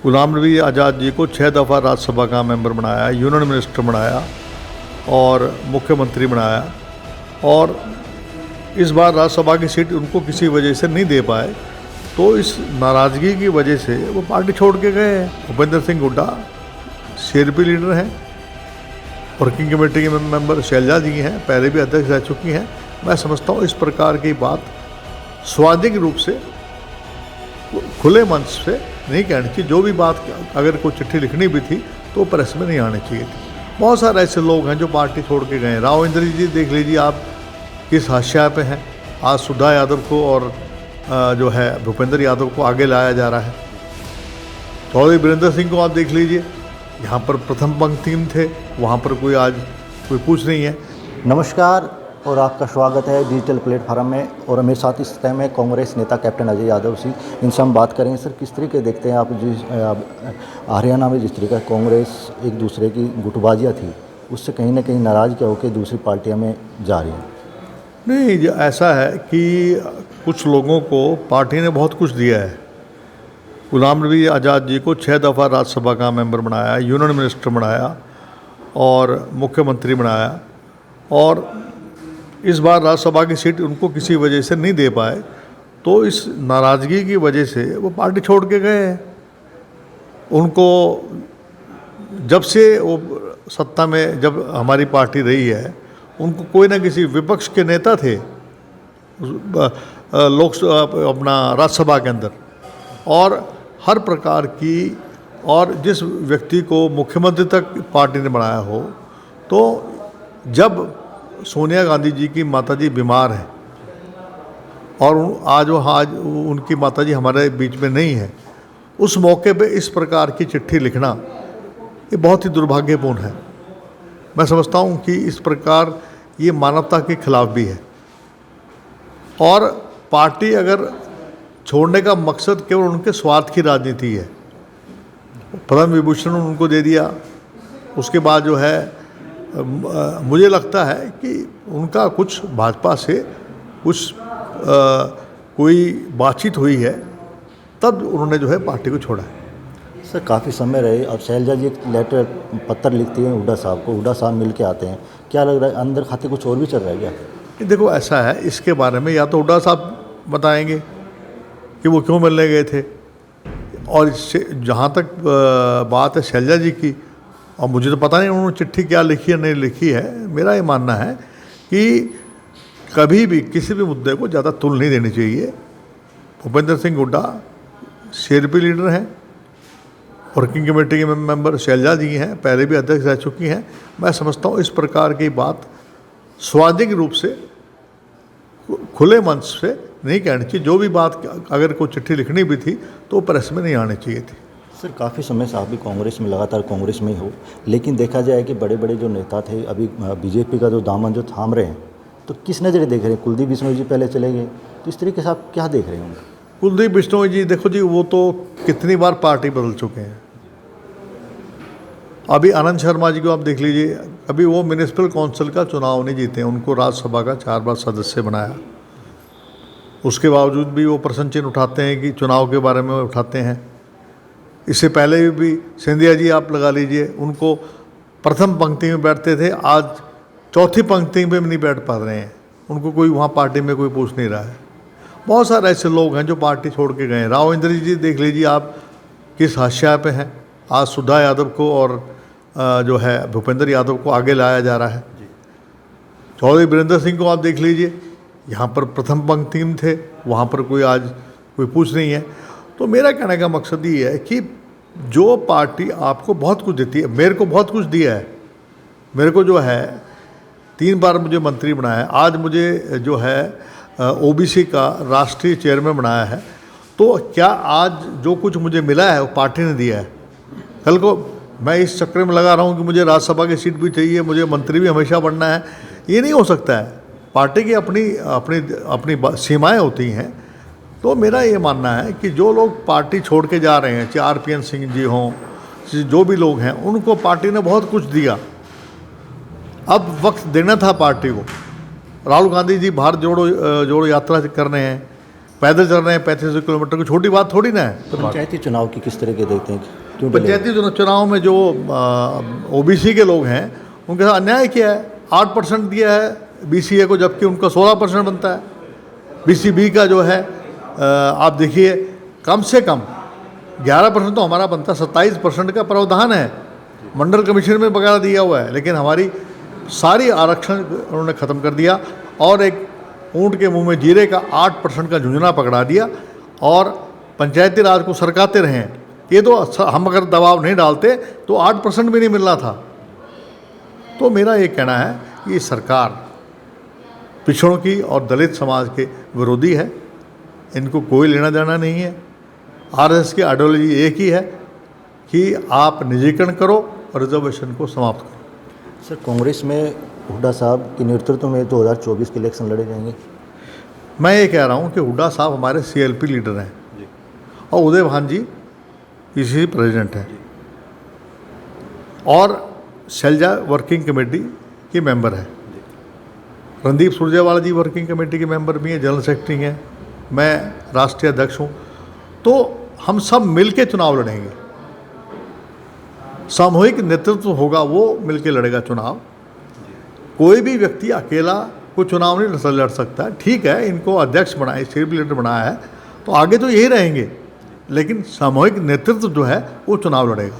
गुलाम नबी आज़ाद जी को 6 दफ़ा राज्यसभा का मेंबर बनाया, यूनियन मिनिस्टर बनाया और मुख्यमंत्री बनाया, और इस बार राज्यसभा की सीट उनको किसी वजह से नहीं दे पाए, तो इस नाराज़गी की वजह से वो पार्टी छोड़ के गए हैं। भूपेंद्र सिंह हुड्डा सीआरपी लीडर हैं, वर्किंग कमेटी के मेंबर शैलजा जी हैं, पहले भी अध्यक्ष रह चुकी हैं। मैं समझता हूँ इस प्रकार की बात स्वाभाविक रूप से खुले मंच से नहीं कहनी चाहिए। जो भी बात अगर कोई चिट्ठी लिखनी भी थी तो प्रेस में नहीं आनी चाहिए थी। बहुत सारे ऐसे लोग हैं जो पार्टी छोड़ के गए। राव इंद्र जी देख लीजिए आप किस हाशिया पे हैं। आज सुधा यादव को और जो है भूपेंद्र यादव को आगे लाया जा रहा है। चौधरी वीरेंद्र सिंह को आप देख लीजिए, यहाँ पर प्रथम पंक्ति में थे, वहाँ पर कोई आज कोई पूछ नहीं है। नमस्कार और आपका स्वागत है डिजिटल प्लेटफॉर्म में। और मेरे साथ इस टाइम में कांग्रेस नेता कैप्टन अजय यादव जी, इनसे हम बात करेंगे। सर, किस तरीके देखते हैं आप हरियाणा में जिस तरीके कांग्रेस एक दूसरे की गुटबाजियाँ थी, उससे कहीं ना कहीं नाराज़ क्या होकर दूसरी पार्टियों में जा रही है? नहीं, ऐसा है कि कुछ लोगों को पार्टी ने बहुत कुछ दिया है। गुलाम नबी आज़ाद जी को 6 दफ़ा राज्यसभा का मेंबर बनाया, यूनियन मिनिस्टर बनाया और मुख्यमंत्री बनाया, और इस बार राज्यसभा की सीट उनको किसी वजह से नहीं दे पाए, तो इस नाराज़गी की वजह से वो पार्टी छोड़ के गए हैं। उनको जब से वो सत्ता में जब हमारी पार्टी रही है, उनको कोई ना किसी विपक्ष के नेता थे अपना राज्यसभा के अंदर, और हर प्रकार की, और जिस व्यक्ति को मुख्यमंत्री तक पार्टी ने बनाया हो, तो जब सोनिया गांधी जी की माताजी बीमार हैं और आज उनकी माताजी हमारे बीच में नहीं है, उस मौके पे इस प्रकार की चिट्ठी लिखना ये बहुत ही दुर्भाग्यपूर्ण है। मैं समझता हूँ कि इस प्रकार ये मानवता के खिलाफ भी है। और पार्टी अगर छोड़ने का मकसद केवल उनके स्वार्थ की राजनीति है, पद्म विभूषण उनको दे दिया, उसके बाद जो है मुझे लगता है कि उनका कुछ भाजपा से कुछ कोई बातचीत हुई है, तब उन्होंने जो है पार्टी को छोड़ा है। सर, काफ़ी समय रहे और शैलजा जी एक लेटर पत्र लिखती हैं हुड्डा साहब को, हुड्डा साहब मिल के आते हैं। क्या लग रहा है अंदर खाते कुछ और भी चल रहा है क्या? देखो, ऐसा है, इसके बारे में या तो हुड्डा साहब बताएंगे कि वो क्यों मिलने गए थे, और इससे जहाँ तक बात है शैलजा जी की, और मुझे तो पता नहीं उन्होंने चिट्ठी क्या लिखी है नहीं लिखी है। मेरा ये मानना है कि कभी भी किसी भी मुद्दे को ज़्यादा तुल नहीं देनी चाहिए। भूपेंद्र सिंह हुड्डा सीआरपी लीडर हैं, वर्किंग कमेटी के मेंबर शैलजा जी हैं, पहले भी अध्यक्ष रह चुकी हैं। मैं समझता हूँ इस प्रकार की बात स्वाभाविक रूप से खुले मंच से नहीं कहनी चाहिए। जो भी बात अगर कोई चिट्ठी लिखनी भी थी तो प्रेस में नहीं आनी चाहिए थी। सर, काफ़ी समय से आप भी कांग्रेस में लगातार कांग्रेस में ही हो, लेकिन देखा जाए कि बड़े बड़े जो नेता थे अभी बीजेपी का जो दामन जो थाम रहे हैं, तो किस नज़र देख रहे हैं? कुलदीप बिश्नोई जी पहले चले गए, तो इस तरीके से आप क्या देख रहे हैं? कुलदीप बिश्नोई जी, देखो जी, वो तो कितनी बार पार्टी बदल चुके हैं। अभी आनंद शर्मा जी को आप देख लीजिए, अभी वो म्यूनिसिपल काउंसिल का चुनाव नहीं जीते, उनको राज्यसभा का 4 बार सदस्य बनाया। उसके बावजूद भी वो प्रश्न चिन्ह उठाते हैं कि चुनाव के बारे में उठाते हैं। इससे पहले भी सिंधिया जी आप लगा लीजिए, उनको प्रथम पंक्ति में बैठते थे, आज चौथी पंक्ति में भी नहीं बैठ पा रहे हैं। उनको कोई वहाँ पार्टी में कोई पूछ नहीं रहा है। बहुत सारे ऐसे लोग हैं जो पार्टी छोड़ के गए। राव इंद्र जी देख लीजिए आप किस हाशिया पे हैं। आज सुधा यादव को और जो है भूपेंद्र यादव को आगे लाया जा रहा है। चौधरी वीरेंद्र सिंह को आप देख लीजिए, यहाँ पर प्रथम पंक्ति में थे, वहाँ पर कोई आज कोई पूछ नहीं है। तो मेरा कहने का मकसद ये है कि जो पार्टी आपको बहुत कुछ देती है, मेरे को बहुत कुछ दिया है। मेरे को जो है 3 बार मुझे मंत्री बनाया है, आज मुझे जो है ओबीसी का राष्ट्रीय चेयरमैन बनाया है। तो क्या आज जो कुछ मुझे मिला है वो पार्टी ने दिया है? कल को मैं इस चक्कर में लगा रहा हूँ कि मुझे राज्यसभा की सीट भी चाहिए, मुझे मंत्री भी हमेशा बनना है, ये नहीं हो सकता है। पार्टी की अपनी अपनी अपनी सीमाएँ होती हैं। तो मेरा ये मानना है कि जो लोग पार्टी छोड़ के जा रहे हैं, चाहे आरपीएन सिंह जी हों, जो भी लोग हैं, उनको पार्टी ने बहुत कुछ दिया। अब वक्त देना था पार्टी को। राहुल गांधी जी भारत जोड़ो यात्रा कर रहे हैं, पैदल चल रहे हैं 35 किलोमीटर, की छोटी बात थोड़ी ना है। पंचायती चुनाव की किस तरह के देखते हैं, क्यों डिले? पंचायती चुनाव में जो ओबीसी के लोग हैं उनके साथ अन्याय किया है। 8% दिया है बीसीए को, जबकि उनका 16% बनता है। बीसीबी का जो है आप देखिए कम से कम 11% तो हमारा बनता है, 27% का प्रावधान है, मंडल कमीशन में बकाया दिया हुआ है। लेकिन हमारी सारी आरक्षण उन्होंने ख़त्म कर दिया और एक ऊँट के मुंह में जीरे का 8% का झुंझुना पकड़ा दिया और पंचायती राज को सरकाते रहे हैं। ये तो हम अगर दबाव नहीं डालते तो 8% भी नहीं मिल रहा था। तो मेरा ये कहना है कि सरकार पिछड़ों की और दलित समाज के विरोधी है, इनको कोई लेना देना नहीं है। आरएसएस की आइडियोलॉजी एक ही है कि आप निजीकरण करो और रिजर्वेशन को समाप्त करो। सर, कांग्रेस में हुड्डा साहब के नेतृत्व में 2024 के इलेक्शन लड़े जाएंगे। मैं ये कह रहा हूँ कि हुड्डा साहब हमारे सीएलपी लीडर हैं और उदय भान जी पीसीसी प्रेसिडेंट हैं और शैलजा वर्किंग कमेटी के मेंबर हैं। रणदीप सुरजेवाला जी वर्किंग कमेटी के मेंबर भी हैं, जनरल सेक्रेटरी हैं, मैं राष्ट्रीय अध्यक्ष हूँ। तो हम सब मिल के चुनाव लड़ेंगे, सामूहिक नेतृत्व होगा, वो मिल के लड़ेगा चुनाव। कोई भी व्यक्ति अकेला कोई चुनाव नहीं लड़ सकता। ठीक है, इनको अध्यक्ष बनाए, सीएलपी लीडर बनाया है, तो आगे तो यही रहेंगे, लेकिन सामूहिक नेतृत्व जो है वो चुनाव लड़ेगा।